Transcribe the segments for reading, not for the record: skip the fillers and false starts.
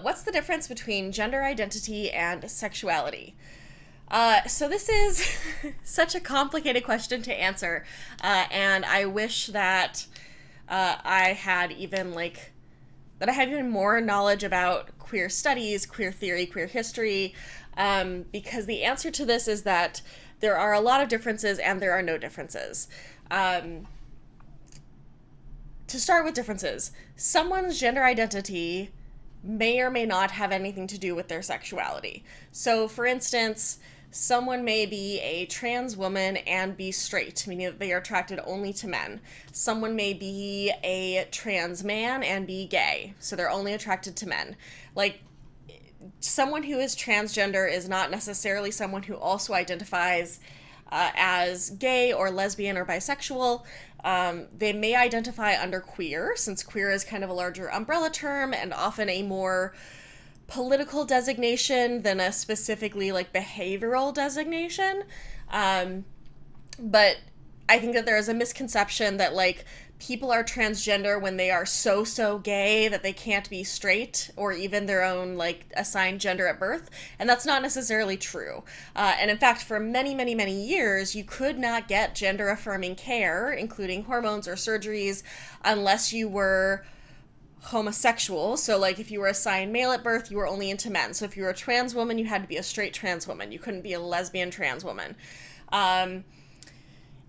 What's the difference between gender identity and sexuality? So this is such a complicated question to answer, and I wish that I had even that I had even more knowledge about queer studies, queer theory, queer history, because the answer to this is that there are a lot of differences and there are no differences. To start with differences, someone's gender identity may or may not have anything to do with their sexuality. So, for instance, someone may be a trans woman and be straight, meaning that they are attracted only to men. Someone may be a trans man and be gay, so they're only attracted to men. Like, someone who is transgender is not necessarily someone who also identifies as gay or lesbian or bisexual. They may identify under queer, since queer is kind of a larger umbrella term and often a more political designation than a specifically behavioral designation. But I think that there is a misconception that people are transgender when they are so gay that they can't be straight or even their own assigned gender at birth, and that's not necessarily true. And in fact, for many years you could not get gender affirming care, including hormones or surgeries, unless you were homosexual. So if you were assigned male at birth, you were only into men. So if you were a trans woman, you had to be a straight trans woman. You couldn't be a lesbian trans woman.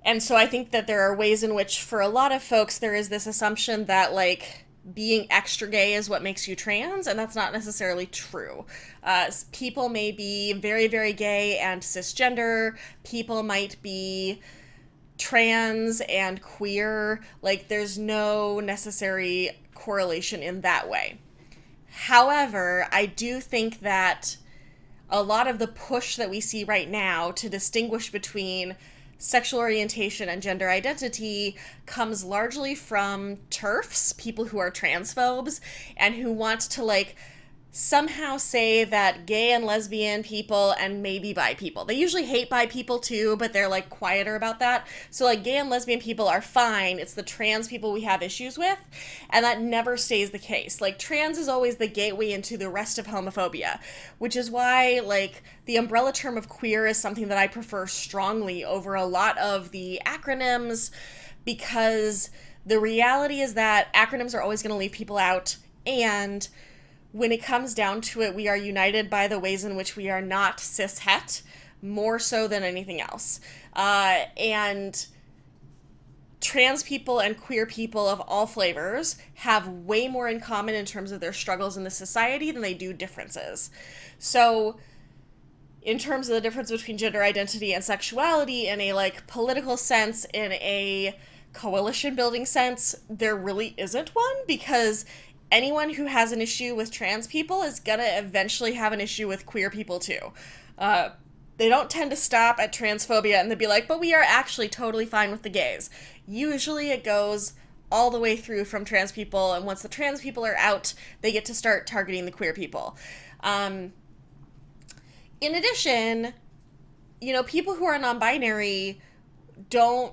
And so I think that there are ways in which, for a lot of folks, there is this assumption that being extra gay is what makes you trans, and that's not necessarily true. People may be very gay and cisgender. People might be trans and queer. There's no necessary correlation in that way. However, I do think that a lot of the push that we see right now to distinguish between sexual orientation and gender identity comes largely from TERFs, people who are transphobes, and who want to somehow say that gay and lesbian people and maybe bi people, they usually hate bi people too, but they're quieter about that. So gay and lesbian people are fine. It's the trans people we have issues with, and that never stays the case. Trans is always the gateway into the rest of homophobia, which is why the umbrella term of queer is something that I prefer strongly over a lot of the acronyms, because the reality is that acronyms are always going to leave people out, and when it comes down to it, we are united by the ways in which we are not cis-het, more so than anything else. And trans people and queer people of all flavors have way more in common in terms of their struggles in the society than they do differences. So, in terms of the difference between gender identity and sexuality in a political sense, in a coalition building sense, there really isn't one, because anyone who has an issue with trans people is gonna eventually have an issue with queer people too. They don't tend to stop at transphobia and they'd be but we are actually totally fine with the gays. Usually it goes all the way through from trans people, and once the trans people are out, they get to start targeting the queer people. In addition, people who are non-binary don't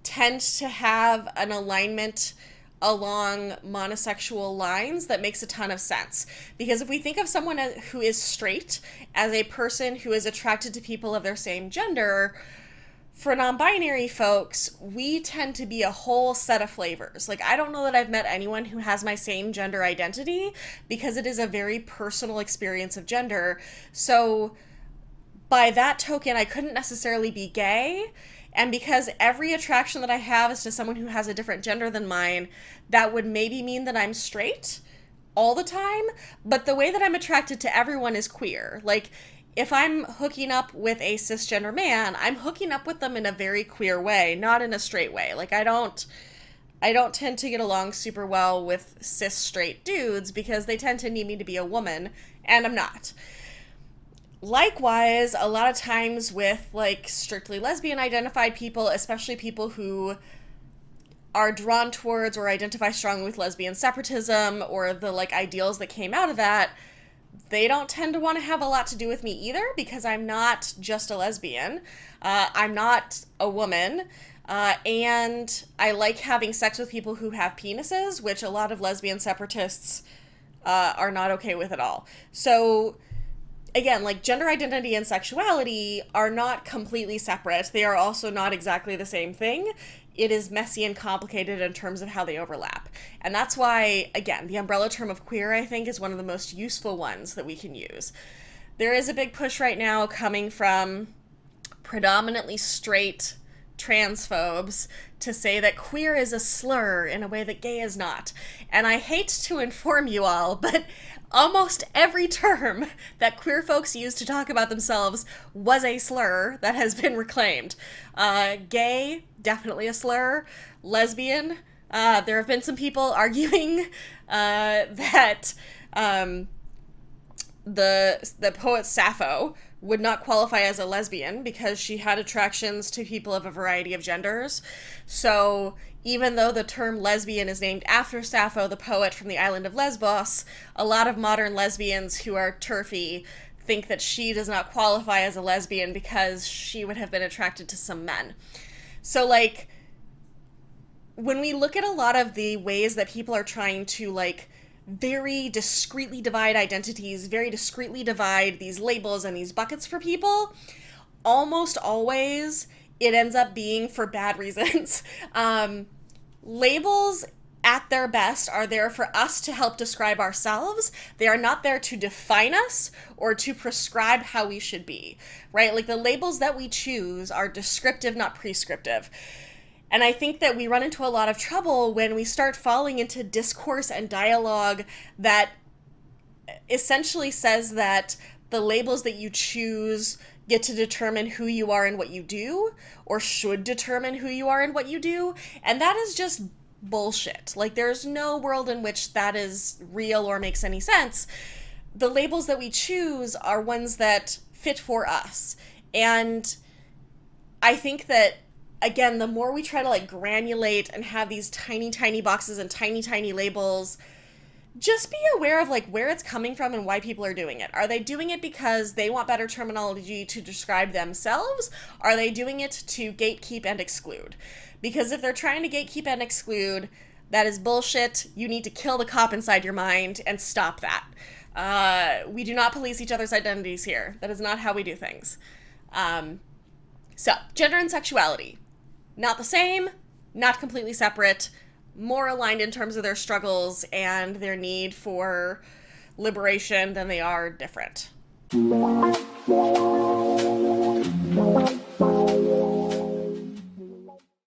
tend to have an alignment along monosexual lines that makes a ton of sense. Because if we think of someone who is straight as a person who is attracted to people of their same gender, for non-binary folks, we tend to be a whole set of flavors. I don't know that I've met anyone who has my same gender identity, because it is a very personal experience of gender. So by that token, I couldn't necessarily be gay. And because every attraction that I have is to someone who has a different gender than mine, that would maybe mean that I'm straight all the time. But the way that I'm attracted to everyone is queer. If I'm hooking up with a cisgender man, I'm hooking up with them in a very queer way, not in a straight way. I don't tend to get along super well with cis straight dudes, because they tend to need me to be a woman, and I'm not. Likewise, a lot of times with strictly lesbian identified people, especially people who are drawn towards or identify strongly with lesbian separatism or the ideals that came out of that, they don't tend to want to have a lot to do with me either, because I'm not just a lesbian. I'm not a woman. And I like having sex with people who have penises, which a lot of lesbian separatists are not okay with at all. So again, like gender identity and sexuality are not completely separate. They are also not exactly the same thing. It is messy and complicated in terms of how they overlap. And that's why, again, the umbrella term of queer, I think, is one of the most useful ones that we can use. There is a big push right now coming from predominantly straight transphobes to say that queer is a slur in a way that gay is not. And I hate to inform you all, but almost every term that queer folks use to talk about themselves was a slur that has been reclaimed. Gay, definitely a slur. Lesbian, there have been some people arguing that the poet Sappho would not qualify as a lesbian because she had attractions to people of a variety of genders. So even though the term lesbian is named after Sappho, the poet from the island of Lesbos, a lot of modern lesbians who are turfy think that she does not qualify as a lesbian because she would have been attracted to some men. So, like, when we look at a lot of the ways that people are trying to, like, very discreetly divide identities, very discreetly divide these labels and these buckets for people, almost always it ends up being for bad reasons. Labels at their best are there for us to help describe ourselves. They are not there to define us or to prescribe how we should be, right? Like the labels that we choose are descriptive, not prescriptive. And I think that we run into a lot of trouble when we start falling into discourse and dialogue that essentially says that the labels that you choose get to determine who you are and what you do, or should determine who you are and what you do. And that is just bullshit. Like, there's no world in which that is real or makes any sense. The labels that we choose are ones that fit for us. And I think that, again, the more we try to like granulate and have these tiny, tiny boxes and tiny, tiny labels, just be aware of like where it's coming from and why people are doing it. Are they doing it because they want better terminology to describe themselves? Are they doing it to gatekeep and exclude? Because if they're trying to gatekeep and exclude, that is bullshit. You need to kill the cop inside your mind and stop that. We do not police each other's identities here. That is not how we do things. So, gender and sexuality. Not the same, not completely separate, more aligned in terms of their struggles and their need for liberation than they are different.